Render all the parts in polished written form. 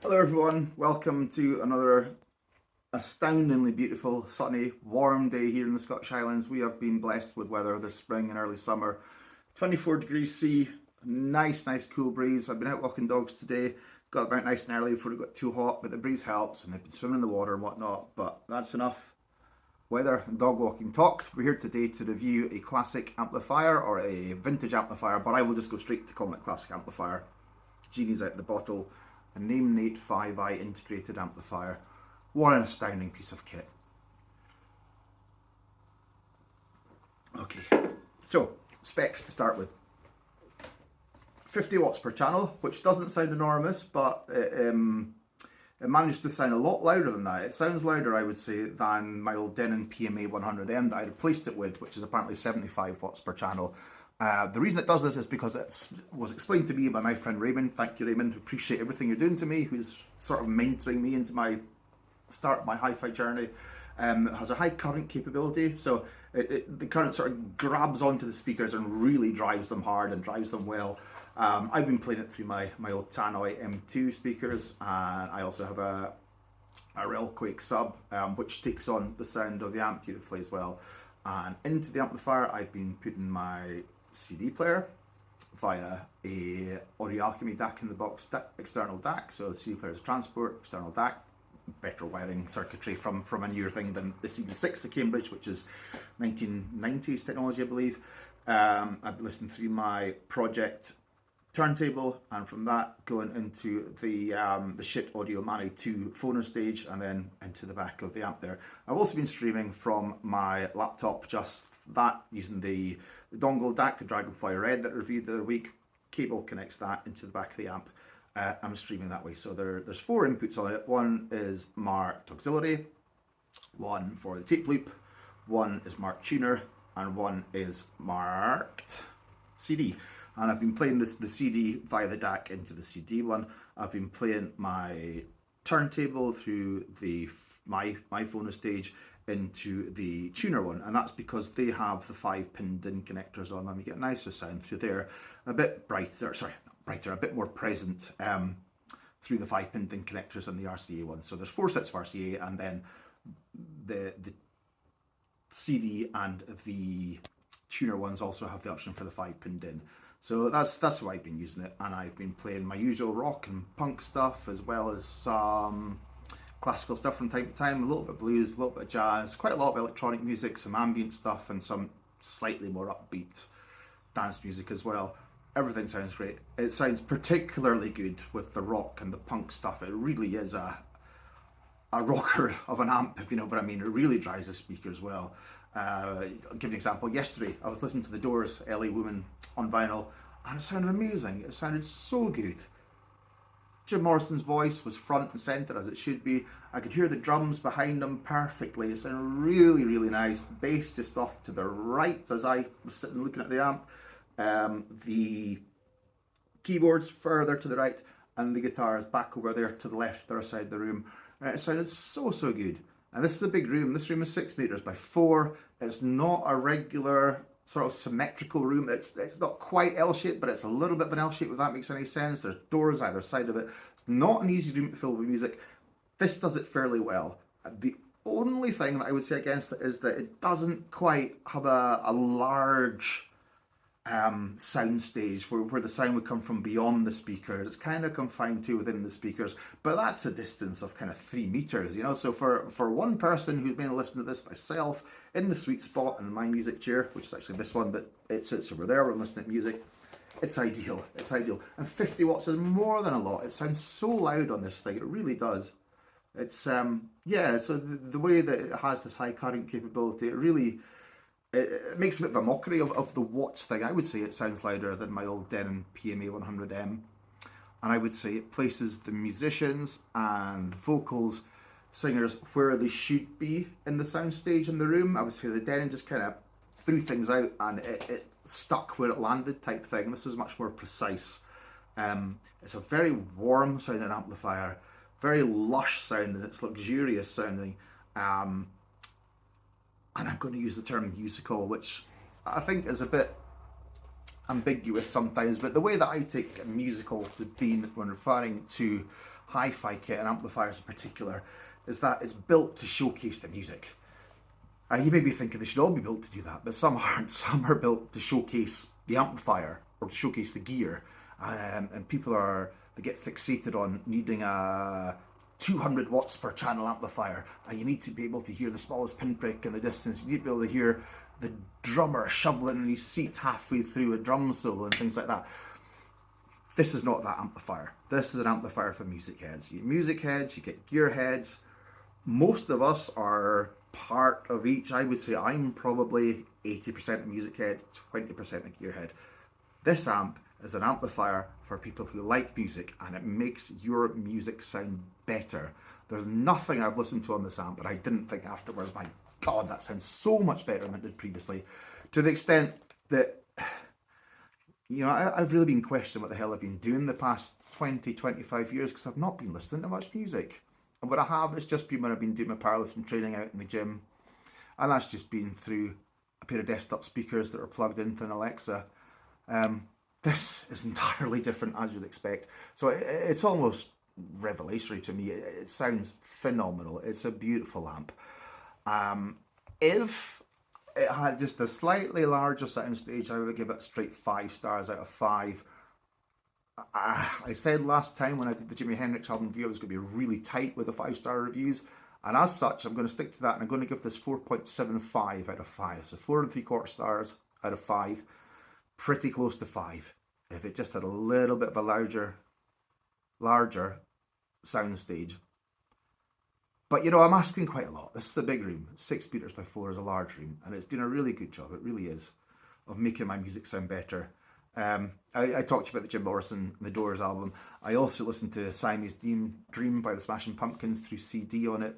Hello everyone, welcome to another astoundingly beautiful, sunny, warm day here in the Scottish Highlands. We have been blessed with weather this spring and early summer. 24 degrees C, nice cool breeze. I've been out walking dogs today, got about nice and early before it got too hot, but the breeze helps and they've been swimming in the water and whatnot, but that's enough weather and dog walking talked. We're here today to review a classic amplifier or a vintage amplifier, but I will just go straight to calling it classic amplifier. Genie's out the bottle. A Naim Nait 5i integrated amplifier. What an astounding piece of kit. Okay, so specs to start with. 50 watts per channel, which doesn't sound enormous, but it managed to sound a lot louder than that. It sounds louder, I would say, than my old Denon PMA 100M that I replaced it with, which is apparently 75 watts per channel. The reason it does this is because it was explained to me by my friend Raymond. Thank you, Raymond. Appreciate everything you're doing to me, who's sort of mentoring me into my hi-fi journey. It has a high current capability, so the current sort of grabs onto the speakers and really drives them hard and drives them well. I've been playing it through my old Tannoy M2 speakers, and I also have a Railquake sub, which takes on the sound of the amp beautifully as well. And into the amplifier, I've been putting my CD player via a Audio Alchemy DAC in the box external DAC. So the CD player is transport, external DAC, better wiring circuitry from a newer thing than the CD6 at Cambridge, which is 1990s technology, I believe. I've listened through my project turntable, and from that going into the Shit Audio Mani 2 phoner stage, and then into the back of the amp there. I've also been streaming from my laptop, just that, using the dongle DAC, the Dragonfly Red that I reviewed the other week. Cable connects that into the back of the amp. I'm streaming that way. So there's 4 inputs on it. One is marked auxiliary, one for the tape loop, one is marked tuner, and one is marked CD. And I've been playing the CD via the DAC into the CD one. I've been playing my turntable through my phoner stage into the tuner one, and that's because they have the 5-pin DIN connectors on them. You get nicer sound through there, a bit brighter, a bit more present through the 5-pin DIN connectors and the RCA one. So there's 4 sets of RCA, and then the CD and the tuner ones also have the option for the 5-pin DIN. So that's why I've been using it, and I've been playing my usual rock and punk stuff, as well as some classical stuff from time to time, a little bit of blues, a little bit of jazz, quite a lot of electronic music, some ambient stuff, and some slightly more upbeat dance music as well. Everything sounds great. It sounds particularly good with the rock and the punk stuff. It really is a rocker of an amp, if you know what I mean. It really drives the speakers well. I'll give you an example. Yesterday, I was listening to The Doors' LA Woman on vinyl, and it sounded amazing. It sounded so good. Jim Morrison's voice was front and centre, as it should be. I could hear the drums behind him perfectly. It sounded really nice. The bass just off to the right as I was sitting looking at the amp. The keyboards further to the right, and the guitars back over there to the left, other side of the room. It sounded so good. And this is a big room. This room is 6 meters by 4. It's not a regular sort of symmetrical room. It's not quite L-shaped, but it's a little bit of an L-shape, if that makes any sense. There's doors either side of it. It's not an easy room to fill with music. This does it fairly well. The only thing that I would say against it is that it doesn't quite have a large sound stage where the sound would come from beyond the speakers. It's kind of confined to within the speakers, but that's a distance of kind of 3 meters, you know. So for one person who's been listening to this, myself, in the sweet spot in my music chair, which is actually this one, but it sits over there, we're listening to music, it's ideal. And 50 watts is more than a lot. It sounds so loud on this thing, it really does. It's yeah, so the way that it has this high current capability, it makes a bit of a mockery of the watts thing. I would say it sounds louder than my old Denon PMA 100M. And I would say it places the musicians and vocals, singers, where they should be in the soundstage in the room. I would say the Denon just kind of threw things out and it stuck where it landed type thing. This is much more precise. It's a very warm sounding amplifier, very lush sounding, it's luxurious sounding. And I'm going to use the term musical, which I think is a bit ambiguous sometimes, but the way that I take musical to be when referring to HiFi kit and amplifiers in particular is that it's built to showcase the music. You may be thinking they should all be built to do that, but some aren't. Some are built to showcase the amplifier or to showcase the gear, and people they get fixated on needing a 200 watts per channel amplifier. You need to be able to hear the smallest pinprick in the distance. You need to be able to hear the drummer shoveling in his seat halfway through a drum solo and things like that. This is not that amplifier. This is an amplifier for music heads. You get music heads, you get gear heads. Most of us are part of each. I would say I'm probably 80% a music head, 20% a gear head. This amp is an amplifier for people who like music, and it makes your music sound better. There's nothing I've listened to on this amp but I didn't think afterwards, my God, that sounds so much better than it did previously. To the extent that, you know, I've really been questioning what the hell I've been doing the past 20, 25 years because I've not been listening to much music. And what I have, it's just been when I've been doing my powerlifting training out in the gym. And that's just been through a pair of desktop speakers that are plugged into an Alexa. This is entirely different, as you'd expect. So it's almost revelatory to me. It sounds phenomenal. It's a beautiful amp. If it had just a slightly larger soundstage, I would give it straight 5 stars out of 5. I said last time when I did the Jimi Hendrix album review, I was going to be really tight with the 5-star reviews. And as such, I'm going to stick to that, and I'm going to give this 4.75 out of 5. So 4 3/4 stars out of 5. Pretty close to 5. If it just had a little bit of a larger soundstage. But you know, I'm asking quite a lot. This is a big room. 6 meters by 4 is a large room, and it's doing a really good job. It really is, of making my music sound better. I talked to you about the Jim Morrison and the Doors album. I also listened to Siamese Dream by the Smashing Pumpkins through CD on it.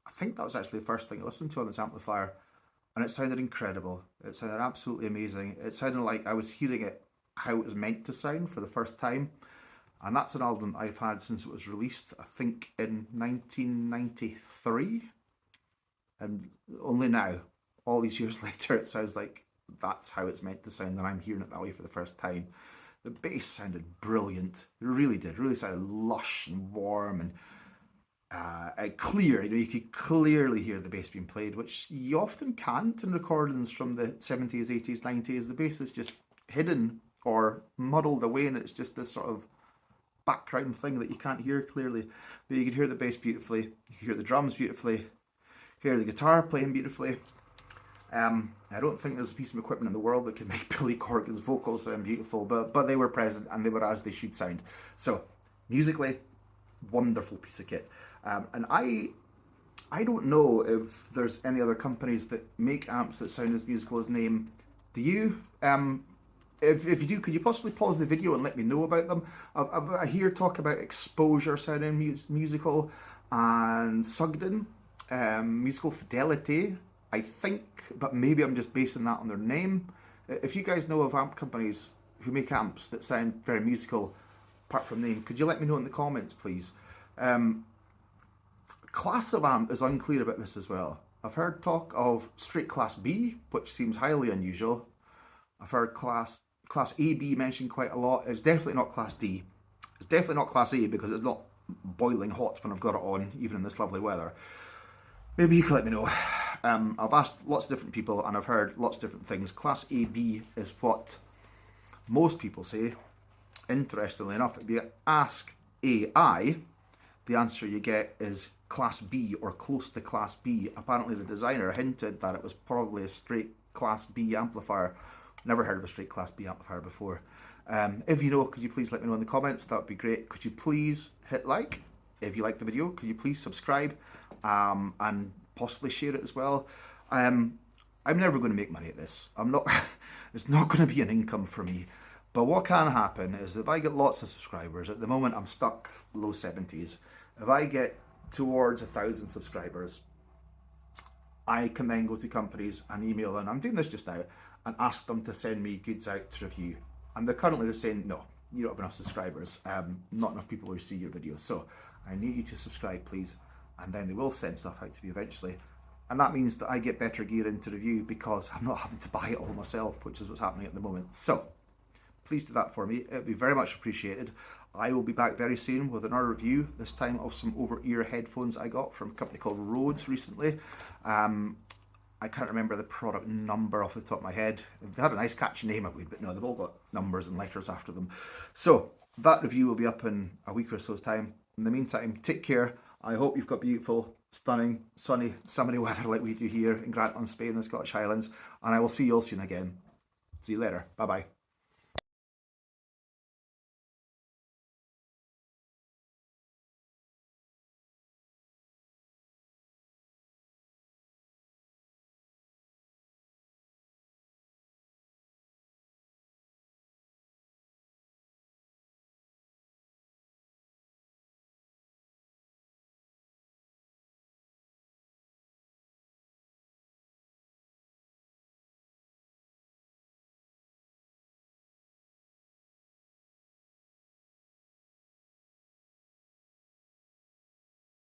I think that was actually the first thing I listened to on this amplifier, and it sounded incredible. It sounded absolutely amazing. It sounded like I was hearing it how it was meant to sound for the first time. And that's an album I've had since it was released, I think in 1993. And only now, all these years later, it sounds like that's how it's meant to sound, and I'm hearing it that way for the first time. The bass sounded brilliant. It really did. It really sounded lush and warm and clear. You know, you could clearly hear the bass being played, which you often can't in recordings from the 70s, 80s, 90s. The bass is just hidden or muddled away, and it's just this sort of background thing that you can't hear clearly. But you can hear the bass beautifully, you can hear the drums beautifully, hear the guitar playing beautifully. I don't think there's a piece of equipment in the world that can make Billy Corgan's vocals sound beautiful, but they were present and they were as they should sound. So musically, wonderful piece of kit. And I don't know if there's any other companies that make amps that sound as musical as Naim. Do you? If you do, could you possibly pause the video and let me know about them? I hear talk about Exposure sounding musical, and Sugden, Musical Fidelity, I think, but maybe I'm just basing that on their name. If you guys know of amp companies who make amps that sound very musical, apart from Naim, could you let me know in the comments, please? Class of amp is unclear about this as well. I've heard talk of straight Class B, which seems highly unusual. I've heard Class AB mentioned quite a lot. It's definitely not Class D. It's definitely not Class A because it's not boiling hot when I've got it on, even in this lovely weather. Maybe you can let me know. I've asked lots of different people and I've heard lots of different things. Class AB is what most people say. Interestingly enough, if you ask AI, the answer you get is Class B or close to Class B. Apparently the designer hinted that it was probably a straight Class B amplifier. Never heard of a straight Class B amplifier before. If you know, could you please let me know in the comments? That would be great. Could you please hit like if you like the video? Could you please subscribe and possibly share it as well? I'm never going to make money at this. I'm not. It's not going to be an income for me. But what can happen is if I get lots of subscribers, at the moment I'm stuck low 70s. If I get towards 1,000 subscribers, I can then go to companies and email them. I'm doing this just now, and ask them to send me goods out to review. And they're saying, no, you don't have enough subscribers. Not enough people will see your videos. So I need you to subscribe, please. And then they will send stuff out to me eventually. And that means that I get better gear into review because I'm not having to buy it all myself, which is what's happening at the moment. So please do that for me. It'd be very much appreciated. I will be back very soon with another review, this time of some over-ear headphones I got from a company called Rhodes recently. I can't remember the product number off the top of my head. They had a nice catchy name, but no, they've all got numbers and letters after them. So that review will be up in a week or so's time. In the meantime, take care. I hope you've got beautiful, stunning, sunny, summery weather like we do here in Grant on Spain and the Scottish Highlands. And I will see you all soon again. See you later. Bye-bye.